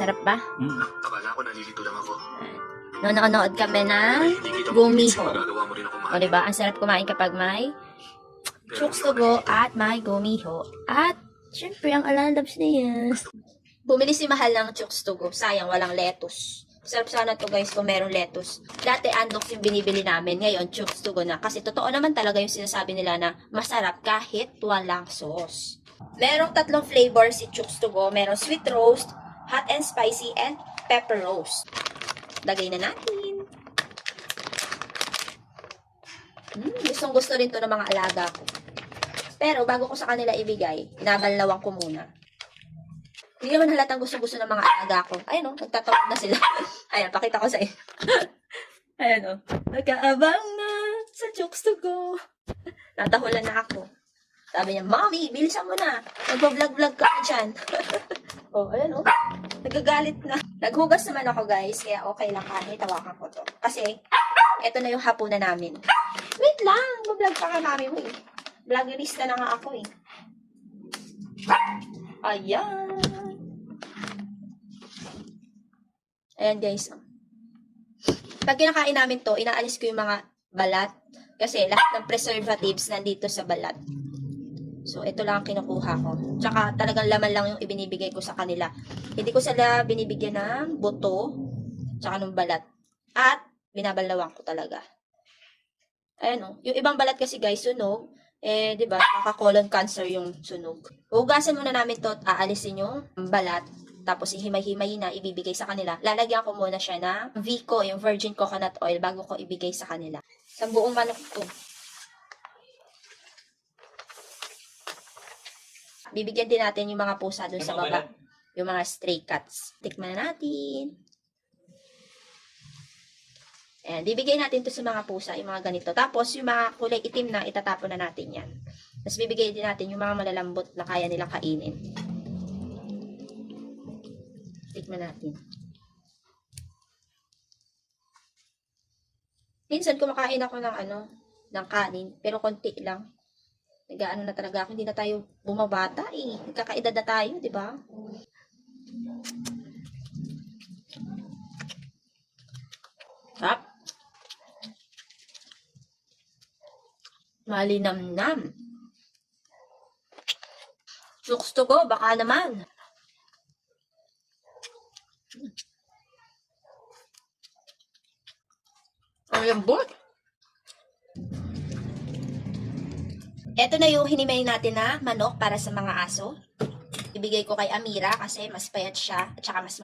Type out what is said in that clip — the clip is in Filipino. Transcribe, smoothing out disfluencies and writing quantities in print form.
Sarap ba? Akala ko nalilito lang ako. Nanonood kami ng gumiho. O diba? Ang sarap kumain kapag may chooks to go at may gumiho. At, syempre, ang alalabs na yan. Bumili si Mahal ng chooks to go. Sayang, walang lettuce. Sarap sana to guys kung meron lettuce. Dati Andox yung binibili namin. Ngayon, chooks to go na. Kasi totoo naman talaga yung sinasabi nila na masarap kahit walang sauce. Merong 3 flavor si chooks to go. Merong sweet roast, hot and spicy, and pepper roast. Lagay na natin. Gustong gusto rin to ng mga alaga ko. Pero bago ko sa kanila ibigay, inabalawang ko muna. Hindi naman halatang gusto-gusto ng mga alaga ko. Ayun o, nagtatawag na sila. Ayan, pakita ko sa inyo. Ayan o. Nagkaabang na sa chooks to go. Natahulan na ako. Sabi niya, Mommy, bilisan mo na. Nagpa-vlog-vlog ka dyan. Oh, ayan o. Nagagalit na. Naghugas naman ako guys, kaya okay lang kahit tawakan ko to. Kasi, eto na yung hapunan namin. Wait lang, mag-vlog pa ka mami mo eh. Vloggerista na nga ako eh. Ayan. Ayan guys. Pag kinakain namin to, inaalis ko yung mga balat. Kasi lahat ng preservatives nandito sa balat. So, ito lang ang kinukuha ko. Tsaka talagang laman lang yung ibinibigay ko sa kanila. Hindi ko sila binibigyan ng buto, tsaka ng balat. At, binabalawang ko talaga. Ayan o. Yung ibang balat kasi guys, sunog. Eh, di ba, colon cancer yung sunog. Hugasan muna namin to at aalisin yung balat. Tapos, ihimay-himay na ibibigay sa kanila. Lalagyan ko muna siya ng Vico, yung virgin coconut oil, bago ko ibigay sa kanila. Sa buong manok to. Bibigyan din natin yung mga pusa dun sa baba. Yung mga stray cats. Tikman na natin. Ayan, bibigyan natin to sa mga pusa, yung mga ganito. Tapos, yung mga kulay itim na, itatapon na natin yan. Tapos, bibigyan din natin yung mga malalambot na kaya nilang kainin. Tikman natin. Minsan, kumakain ako ng kanin, pero konti lang. Nag-ano na talaga ako, hindi na tayo bumabata eh. Nagkakaedad na tayo, di ba? Tap. Malinamnam. Chooks to go, baka naman. Ang lambot. Ito na yung hinimay natin na manok para sa mga aso. Ibigay ko kay Amira kasi mas payat siya at saka mas